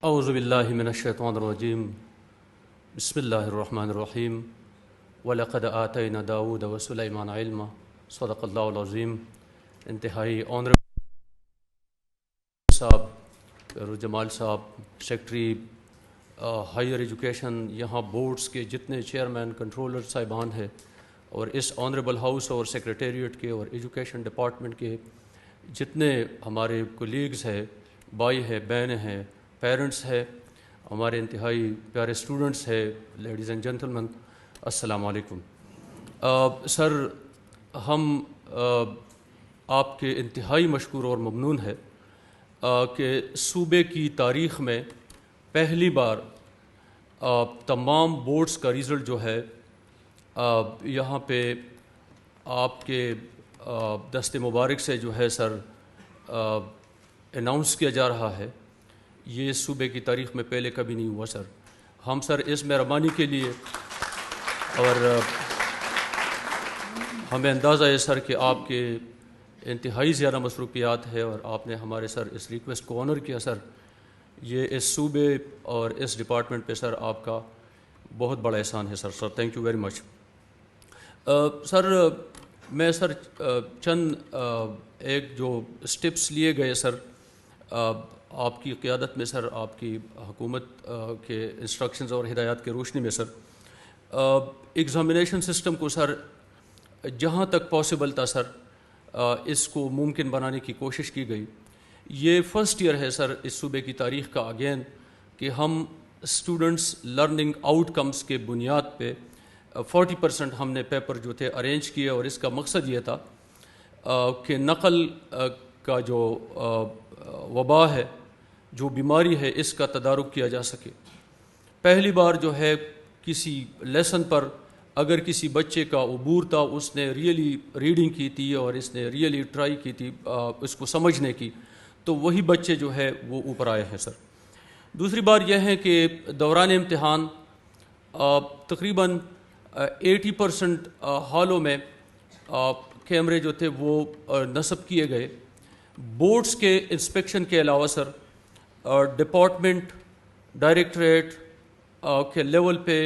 اعوذ باللہ من الشیطان الرجیم بسم اللہ الرحمن الرحیم وَلَقَدْ آتَيْنَا داود وسلیمان علما صدق اللہ العظیم۔ انتہائی آنریبل صاحب جمال صاحب سیکٹری ہائر ایجوکیشن، یہاں بورڈز کے جتنے چیئرمین کنٹرولر صاحبان ہیں، اور اس آنریبل ہاؤس اور سیکریٹریٹ کے اور ایجوکیشن ڈپارٹمنٹ کے جتنے ہمارے کولیگز ہیں، بھائی ہیں، بہنیں ہیں، پیرنٹس ہے، ہمارے انتہائی پیارے اسٹوڈنٹس ہے، لیڈیز اینڈ جینٹلمین، السلام علیکم۔ سر، ہم آپ کے انتہائی مشکور اور ممنون ہے کہ صوبے کی تاریخ میں پہلی بار تمام بورڈز کا رزلٹ جو ہے یہاں پہ آپ کے دست مبارک سے جو ہے سر اناؤنس کیا جا رہا ہے۔ یہ صوبے کی تاریخ میں پہلے کبھی نہیں ہوا سر۔ ہم سر اس مہربانی کے لیے، اور ہمیں اندازہ ہے سر کہ آپ کے انتہائی زیادہ مصروفیات ہے، اور آپ نے ہمارے سر اس ریکویسٹ کو آنر کیا سر۔ یہ اس صوبے اور اس ڈپارٹمنٹ پہ سر آپ کا بہت بڑا احسان ہے سر۔ تھینک یو ویری مچ سر۔ میں سر چند ایک جو اسٹیپس لیے گئے سر آپ کی قیادت میں سر، آپ کی حکومت کے انسٹرکشنز اور ہدایات کے روشنی میں سر، ایگزامینیشن سسٹم کو سر جہاں تک پاسبل تھا سر اس کو ممکن بنانے کی کوشش کی گئی۔ یہ فرسٹ ایئر ہے سر اس صوبے کی تاریخ کا اگین کہ ہم اسٹوڈنٹس لرننگ آؤٹ کمز کے بنیاد پہ 40% ہم نے پیپر جو تھے ارینج کیے، اور اس کا مقصد یہ تھا کہ نقل کا جو وبا ہے، جو بیماری ہے، اس کا تدارک کیا جا سکے۔ پہلی بار جو ہے کسی لیسن پر اگر کسی بچے کا عبور تھا، اس نے ریئلی ریڈنگ کی تھی اور اس نے ریئلی ٹرائی کی تھی اس کو سمجھنے کی، تو وہی بچے جو ہے وہ اوپر آئے ہیں سر۔ دوسری بار یہ ہے کہ دوران امتحان تقریباً 80% ہالوں میں کیمرے جو تھے وہ نصب کیے گئے۔ بورڈز کے انسپیکشن کے علاوہ سر ڈپارٹمنٹ ڈائریکٹریٹ کے لیول پہ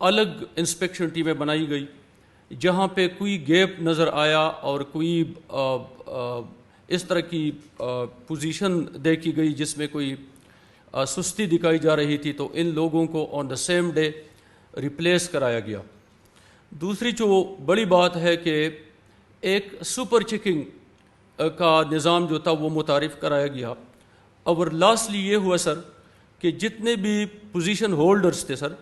الگ انسپیکشن ٹیمیں بنائی گئی۔ جہاں پہ کوئی گیپ نظر آیا اور کوئی اس طرح کی پوزیشن دیکھی گئی جس میں کوئی سستی دکھائی جا رہی تھی، تو ان لوگوں کو آن دا سیم ڈے ریپلیس کرایا گیا۔ دوسری جو بڑی بات ہے کہ ایک سپر چیکنگ کا نظام جو تھا وہ متعارف کرایا گیا۔ اور لاسٹلی یہ ہوا سر کہ جتنے بھی پوزیشن ہولڈرز تھے سر،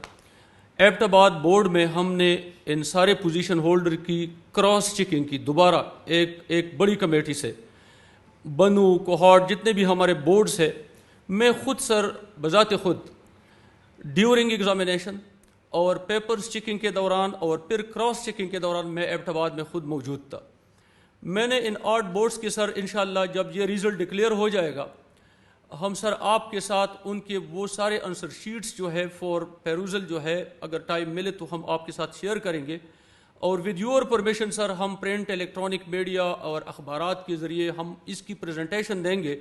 ایبٹ آباد بورڈ میں ہم نے ان سارے پوزیشن ہولڈر کی کراس چیکنگ کی دوبارہ ایک بڑی کمیٹی سے۔ بنو کوہاٹ جتنے بھی ہمارے بورڈز ہیں، میں خود سر بذات خود ڈیورنگ ایگزامینیشن اور پیپرز چیکنگ کے دوران اور پھر کراس چیکنگ کے دوران میں ایبٹ آباد میں خود موجود تھا۔ میں نے ان 8 بورڈز کے سر انشاءاللہ جب یہ ریزلٹ ڈکلیئر ہو جائے گا، ہم سر آپ کے ساتھ ان کے وہ سارے آنسر شیٹس جو ہے فور پیروزل جو ہے، اگر ٹائم ملے تو ہم آپ کے ساتھ شیئر کریں گے، اور ود یور پرمیشن سر ہم پرنٹ الیکٹرانک میڈیا اور اخبارات کے ذریعے ہم اس کی پریزنٹیشن دیں گے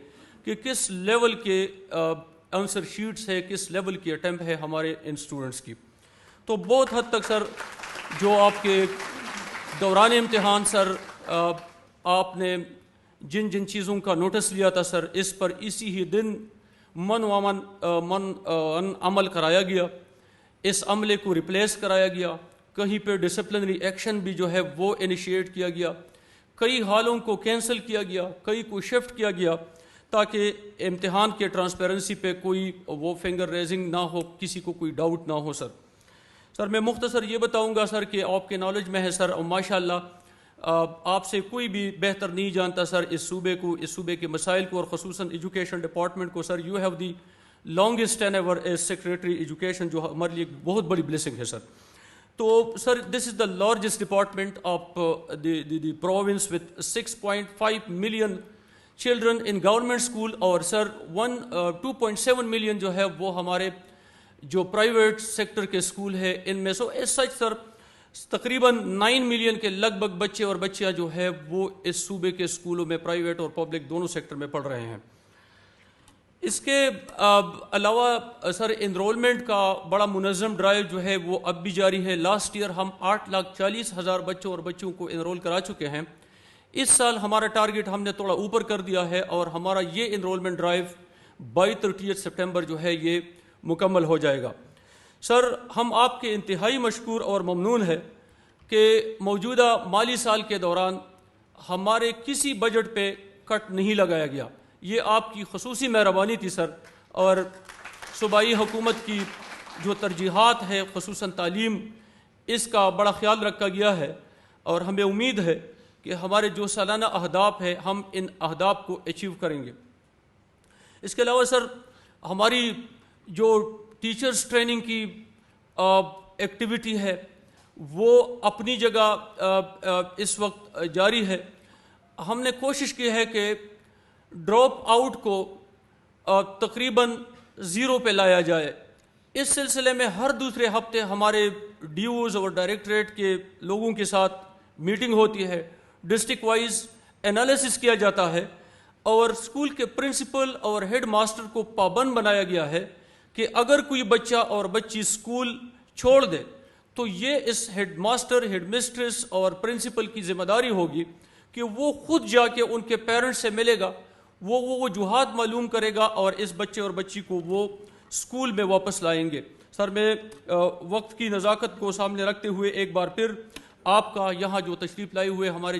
کہ کس لیول کے آنسر شیٹس ہے، کس لیول کی اٹیمپٹ ہے ہمارے ان اسٹوڈنٹس کی۔ تو بہت حد تک سر جو آپ کے دوران امتحان سر آپ نے جن جن چیزوں کا نوٹس لیا تھا سر، اس پر اسی ہی دن عمل کرایا گیا۔ اس عملے کو ریپلیس کرایا گیا۔ کہیں پہ ڈسپلنری ایکشن بھی جو ہے وہ انیشیٹ کیا گیا۔ کئی ہالوں کو کینسل کیا گیا، کئی کو شفٹ کیا گیا، تاکہ امتحان کے ٹرانسپیرنسی پہ کوئی وہ فنگر ریزنگ نہ ہو، کسی کو کوئی ڈاؤٹ نہ ہو سر۔ سر میں مختصر یہ بتاؤں گا سر کہ آپ کے نالج میں ہے سر، اور ماشاءاللہ آپ سے کوئی بھی بہتر نہیں جانتا سر اس صوبے کو، اس صوبے کے مسائل کو، اور خصوصاً ایجوکیشن ڈپارٹمنٹ کو sir. You have the longest tenure as secretary education, جو ہمارے لیے بہت بڑی بلیسنگ ہے سر۔ تو sir this is the largest department of the province with 6.5 million children in government school, اور سر 2.7 ملین جو ہے وہ ہمارے جو پرائیویٹ سیکٹر کے اسکول ہے ان میں۔ سو ایز سچ سر تقریباً 9 ملین کے لگ بھگ بچے اور بچیاں جو ہے وہ اس صوبے کے اسکولوں میں پرائیویٹ اور پبلک دونوں سیکٹر میں پڑھ رہے ہیں۔ اس کے علاوہ سر انرولمنٹ کا بڑا منظم ڈرائیو جو ہے وہ اب بھی جاری ہے. لاسٹ ایئر ہم 8,40,000 بچوں اور بچوں کو انرول کرا چکے ہیں. اس سال ہمارا ٹارگٹ ہم نے تھوڑا اوپر کر دیا ہے اور ہمارا یہ انرولمنٹ ڈرائیو بائی 30 سپٹمبر جو ہے یہ مکمل ہو جائے گا. سر ہم آپ کے انتہائی مشکور اور ممنون ہے کہ موجودہ مالی سال کے دوران ہمارے کسی بجٹ پہ کٹ نہیں لگایا گیا. یہ آپ کی خصوصی مہربانی تھی سر, اور صوبائی حکومت کی جو ترجیحات ہے خصوصاً تعلیم, اس کا بڑا خیال رکھا گیا ہے اور ہمیں امید ہے کہ ہمارے جو سالانہ اہداف ہیں ہم ان اہداف کو اچیو کریں گے. اس کے علاوہ سر ہماری جو ٹیچرز ٹریننگ کی ایکٹیویٹی ہے وہ اپنی جگہ اس وقت جاری ہے. ہم نے کوشش کی ہے کہ ڈراپ آؤٹ کو تقریباً 0 پہ لایا جائے. اس سلسلے میں ہر دوسرے ہفتے ہمارے ڈی اوز اور ڈائریکٹریٹ کے لوگوں کے ساتھ میٹنگ ہوتی ہے, ڈسٹرکٹ وائز انالیسس کیا جاتا ہے اور اسکول کے پرنسپل اور ہیڈ ماسٹر کو پابند بنایا گیا ہے کہ اگر کوئی بچہ اور بچی اسکول چھوڑ دے تو یہ اس ہیڈ ماسٹر, ہیڈ مسٹریس اور پرنسپل کی ذمہ داری ہوگی کہ وہ خود جا کے ان کے پیرنٹس سے ملے گا, وہ وجوہات معلوم کرے گا اور اس بچے اور بچی کو وہ اسکول میں واپس لائیں گے. سر میں وقت کی نزاکت کو سامنے رکھتے ہوئے ایک بار پھر آپ کا یہاں جو تشریف لائے ہوئے ہمارے